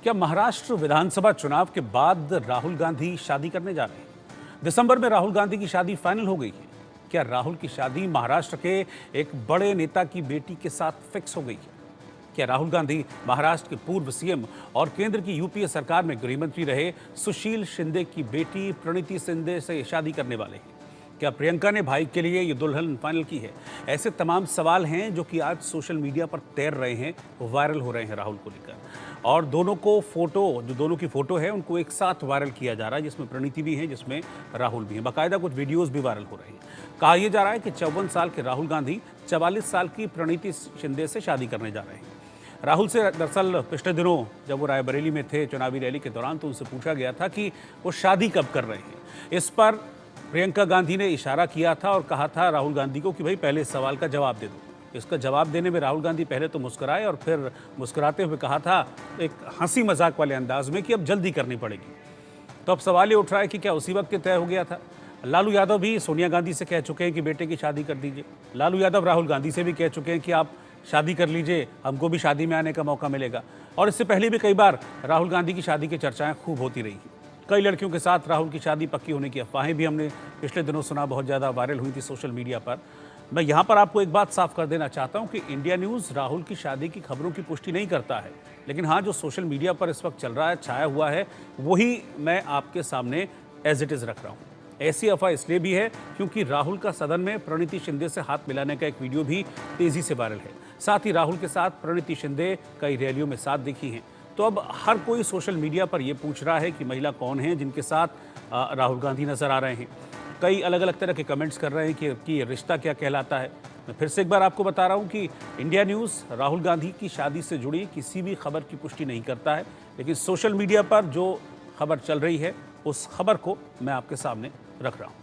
क्या महाराष्ट्र विधानसभा चुनाव के बाद राहुल गांधी शादी करने जा रहे हैं? दिसंबर में राहुल गांधी की शादी फाइनल हो गई है। क्या राहुल की शादी महाराष्ट्र के एक बड़े नेता की बेटी के साथ फिक्स हो गई है? क्या राहुल गांधी महाराष्ट्र के पूर्व सीएम और केंद्र की यूपीए सरकार में गृह मंत्री रहे सुशील शिंदे की बेटी प्रणीति शिंदे से शादी करने वाले हैं? क्या प्रियंका ने भाई के लिए ये दुल्हन फाइनल की है? ऐसे तमाम सवाल हैं जो कि आज सोशल मीडिया पर तैर रहे हैं, वायरल हो रहे हैं राहुल को लेकर। और दोनों की फोटो है उनको एक साथ वायरल किया जा रहा है, जिसमें प्रणीति भी है, जिसमें राहुल भी है। बाकायदा कुछ वीडियोस भी वायरल हो रहे हैं। कहा यह जा रहा है कि 54 साल के राहुल गांधी 44 साल की प्रणीति शिंदे से शादी करने जा रहे हैं। राहुल से दरअसल पिछले दिनों जब वो रायबरेली में थे चुनावी रैली के दौरान, तो उनसे पूछा गया था कि वो शादी कब कर रहे हैं। इस पर प्रियंका गांधी ने इशारा किया था और कहा था राहुल गांधी को कि भाई पहले इस सवाल का जवाब दे दो। इसका जवाब देने में राहुल गांधी पहले तो मुस्कुराए और फिर मुस्कुराते हुए कहा था एक हंसी मजाक वाले अंदाज में कि अब जल्दी करनी पड़ेगी। तो अब सवाल ये उठ रहा है कि क्या उसी वक्त तय हो गया था? लालू यादव भी सोनिया गांधी से कह चुके हैं कि बेटे की शादी कर दीजिए। लालू यादव राहुल गांधी से भी कह चुके हैं कि आप शादी कर लीजिए, हमको भी शादी में आने का मौका मिलेगा। और इससे पहले भी कई बार राहुल गांधी की शादी की चर्चाएं खूब होती रही। कई लड़कियों के साथ राहुल की शादी पक्की होने की अफवाहें भी हमने पिछले दिनों सुना, बहुत ज़्यादा वायरल हुई थी सोशल मीडिया पर। मैं यहाँ पर आपको एक बात साफ कर देना चाहता हूँ कि इंडिया न्यूज़ राहुल की शादी की खबरों की पुष्टि नहीं करता है, लेकिन हाँ, जो सोशल मीडिया पर इस वक्त चल रहा है, छाया हुआ है, वही मैं आपके सामने एज इट इज़ रख रहा हूँ। ऐसी अफवाह इसलिए भी है क्योंकि राहुल का सदन में प्रणीति शिंदे से हाथ मिलाने का एक वीडियो भी तेज़ी से वायरल है। साथ ही राहुल के साथ प्रणीति शिंदे कई रैलियों में साथ दिखी हैं। तो अब हर कोई सोशल मीडिया पर यह पूछ रहा है कि महिला कौन है जिनके साथ राहुल गांधी नजर आ रहे हैं। कई अलग अलग तरह के कमेंट्स कर रहे हैं कि ये रिश्ता क्या कहलाता है। मैं फिर से एक बार आपको बता रहा हूं कि इंडिया न्यूज़ राहुल गांधी की शादी से जुड़ी किसी भी खबर की पुष्टि नहीं करता है, लेकिन सोशल मीडिया पर जो खबर चल रही है उस खबर को मैं आपके सामने रख रहा हूँ।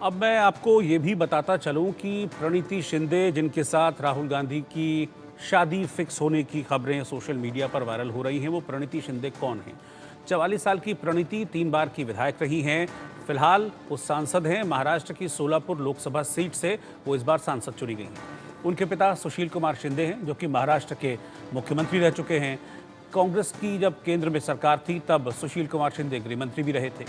अब मैं आपको ये भी बताता चलूं कि प्रणीति शिंदे जिनके साथ राहुल गांधी की शादी फिक्स होने की खबरें सोशल मीडिया पर वायरल हो रही हैं, वो प्रणीति शिंदे कौन हैं? 44 साल की प्रणीति 3 बार की विधायक रही हैं। फिलहाल वो सांसद हैं। महाराष्ट्र की सोलापुर लोकसभा सीट से वो इस बार सांसद चुनी गई हैं। उनके पिता सुशील कुमार शिंदे हैं, जो कि महाराष्ट्र के मुख्यमंत्री रह चुके हैं। कांग्रेस की जब केंद्र में सरकार थी तब सुशील कुमार शिंदे गृह मंत्री भी रहे थे।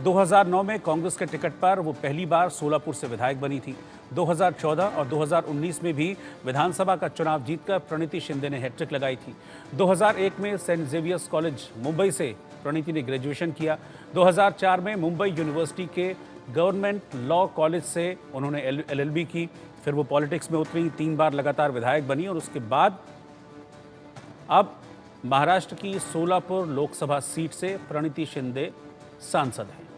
2009 में कांग्रेस के टिकट पर वो पहली बार सोलापुर से विधायक बनी थी। 2014 और 2019 में भी विधानसभा का चुनाव जीतकर प्रणीति शिंदे ने हैट्रिक लगाई थी। 2001 में सेंट जेवियर्स कॉलेज मुंबई से प्रणीति ने ग्रेजुएशन किया। 2004 में मुंबई यूनिवर्सिटी के गवर्नमेंट लॉ कॉलेज से उन्होंने LLB की। फिर वो पॉलिटिक्स में उतरी, 3 बार लगातार विधायक बनी और उसके बाद अब महाराष्ट्र की सोलापुर लोकसभा सीट से प्रणीति शिंदे सांसद हैं।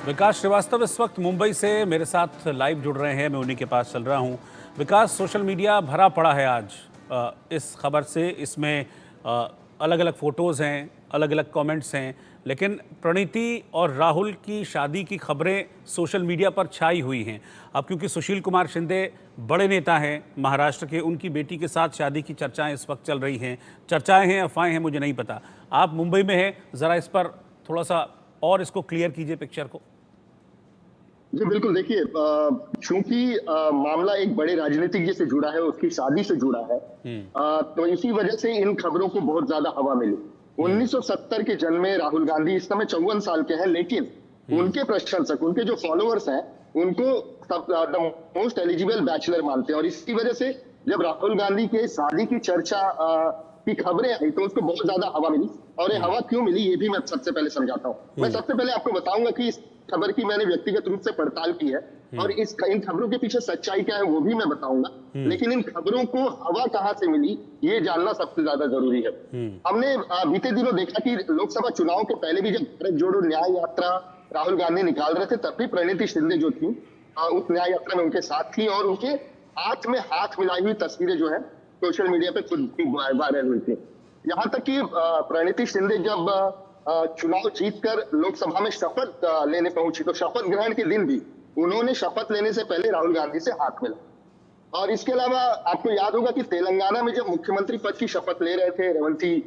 विकास श्रीवास्तव इस वक्त मुंबई से मेरे साथ लाइव जुड़ रहे हैं, मैं उन्हीं के पास चल रहा हूं। विकास, सोशल मीडिया भरा पड़ा है आज इस खबर से। इसमें अलग अलग फोटोज़ हैं, अलग अलग कमेंट्स हैं, लेकिन प्रणीति और राहुल की शादी की खबरें सोशल मीडिया पर छाई हुई हैं। अब क्योंकि सुशील कुमार शिंदे बड़े नेता हैं महाराष्ट्र के, उनकी बेटी के साथ शादी की चर्चाएं इस वक्त चल रही हैं। चर्चाएं हैं, अफवाहें हैं, मुझे नहीं पता। आप मुंबई में हैं, ज़रा इस पर थोड़ा सा और इसको क्लियर कीजिए पिक्चर को। जी बिल्कुल, देखिए चूंकि मामला एक बड़े राजनीतिज्ञ से जुड़ा है, उसकी शादी से जुड़ा है, तो इसी वजह से इन खबरों को बहुत ज्यादा हवा मिली। 1970 के जन्म में राहुल गांधी इस समय 54 साल के हैं, लेकिन उनके प्रशंसक, उनके जो फॉलोअर्स हैं, उनको द मोस्ट एलिजिबल बैचलर मानते हैं। और इसकी वजह से जब राहुल गांधी के शादी की चर्चा की खबरें आई तो उसको बहुत ज्यादा हवा मिली। और ये हवा क्यों मिली ये भी मैं सबसे पहले समझाता हूँ। मैं सबसे पहले आपको बताऊंगा कि इस खबर की मैंने व्यक्तिगत रूप से पड़ताल की है और इन खबरों के पीछे सच्चाई क्या है वो भी मैं बताऊंगा। लेकिन इन खबरों को हवा कहां से मिली ये जानना सबसे ज्यादा जरूरी है। हमने बीते दिनों देखा कि लोकसभा चुनाव के पहले भी जब भारत जोड़ो न्याय यात्रा राहुल गांधी निकाल रहे थे, तब भी प्रणीति शिंदे जो थी उस न्याय यात्रा में उनके साथ थी, और उनके हाथ में हाथ मिलाई हुई तस्वीरें जो है सोशल मीडिया पे खुद वायरल हुई थी। यहाँ तक कि प्रणीति शिंदे जब चुनाव जीतकर लोकसभा में शपथ लेने पहुंची, तो शपथ ग्रहण के दिन भी उन्होंने शपथ लेने से पहले राहुल गांधी से हाथ मिला। और इसके अलावा आपको याद होगा कि तेलंगाना में जब मुख्यमंत्री पद की शपथ ले रहे थे रेवंती,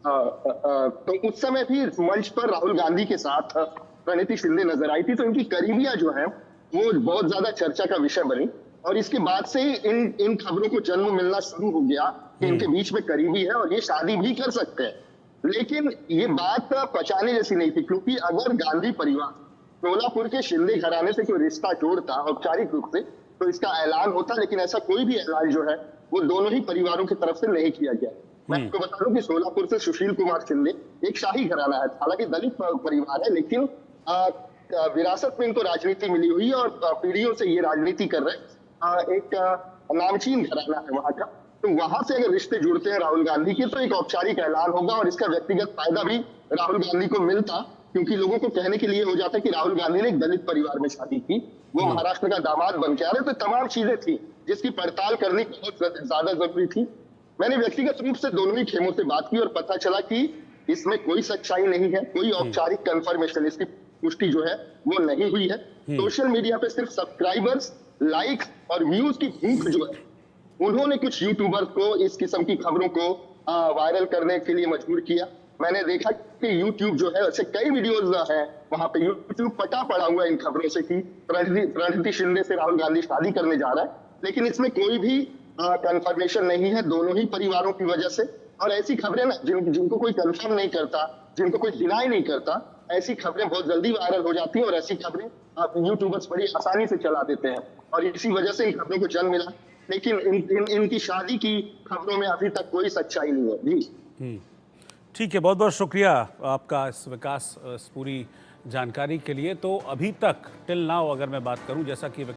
तो उस समय भी मंच पर राहुल गांधी के साथ प्रणीति शिंदे नजर आई थी। तो इनकी करीबियां जो है वो बहुत ज्यादा चर्चा का विषय बनी, और इसके बाद से ही इन खबरों को जन्म मिलना शुरू हो गया कि इनके बीच में करीबी है और ये शादी भी कर सकते हैं। लेकिन ये बात पचाने जैसी नहीं थी, क्योंकि अगर गांधी परिवार सोलापुर के शिंदे घराने से कोई रिश्ता जोड़ता औपचारिक रूप से, तो इसका ऐलान होता, लेकिन ऐसा कोई भी ऐलान जो है वो दोनों ही परिवारों की तरफ से नहीं किया गया। मैं आपको बता दूं कि सोलापुर से सुशील कुमार शिंदे एक शाही घराना है, हालांकि दलित परिवार है, लेकिन विरासत में इनको राजनीति मिली हुई है और पीढ़ियों से ये राजनीति कर रहे एक नामचीन घराना है वहां का। तो वहां से अगर रिश्ते जुड़ते हैं राहुल गांधी के, तो एक औपचारिक ऐलान होगा और इसका व्यक्तिगत फायदा भी राहुल गांधी को मिलता, क्योंकि लोगों को कहने के लिए हो जाता कि राहुल गांधी ने एक दलित परिवार में शादी की, वो महाराष्ट्र का दामाद बन के आ रहे। तो तमाम चीजें थी जिसकी पड़ताल करनी बहुत ज्यादा जरूरी थी। मैंने व्यक्तिगत रूप से दोनों ही खेमों से बात की और पता चला कि इसमें कोई सच्चाई नहीं है, कोई औपचारिक कंफर्मेशन, इसकी पुष्टि जो है वो नहीं हुई है। सोशल मीडिया पे सिर्फ सब्सक्राइबर्स, लाइक और व्यूज की भूख जो है, उन्होंने कुछ यूट्यूबर्स को इस किस्म की खबरों को वायरल करने के लिए मजबूर किया। मैंने देखा कि यूट्यूब जो है, ऐसे कई वीडियोस हैं वहां पे, यूट्यूब पटा पड़ा हुआ है इन खबरों से कि प्रणीति शिंदे से राहुल गांधी शादी करने जा रहा है, लेकिन इसमें कोई भी कंफर्मेशन नहीं है दोनों ही परिवारों की वजह से। और ऐसी खबरें ना जिनको कोई कंफर्म नहीं करता, जिनको कोई डिनाई नहीं करता, ऐसी खबरें बहुत जल्दी वायरल हो जाती हैं, और ऐसी खबरें यूट्यूबर्स बड़ी आसानी से चला देते हैं, और इसी वजह से इन खबरों को जन्म मिला। लेकिन इनकी शादी की खबरों में अभी तक कोई सच्चाई नहीं है। जी ठीक है, बहुत बहुत शुक्रिया आपका इस विकास, इस पूरी जानकारी के लिए। तो अभी तक टिल नाउ अगर मैं बात करूं, जैसा कि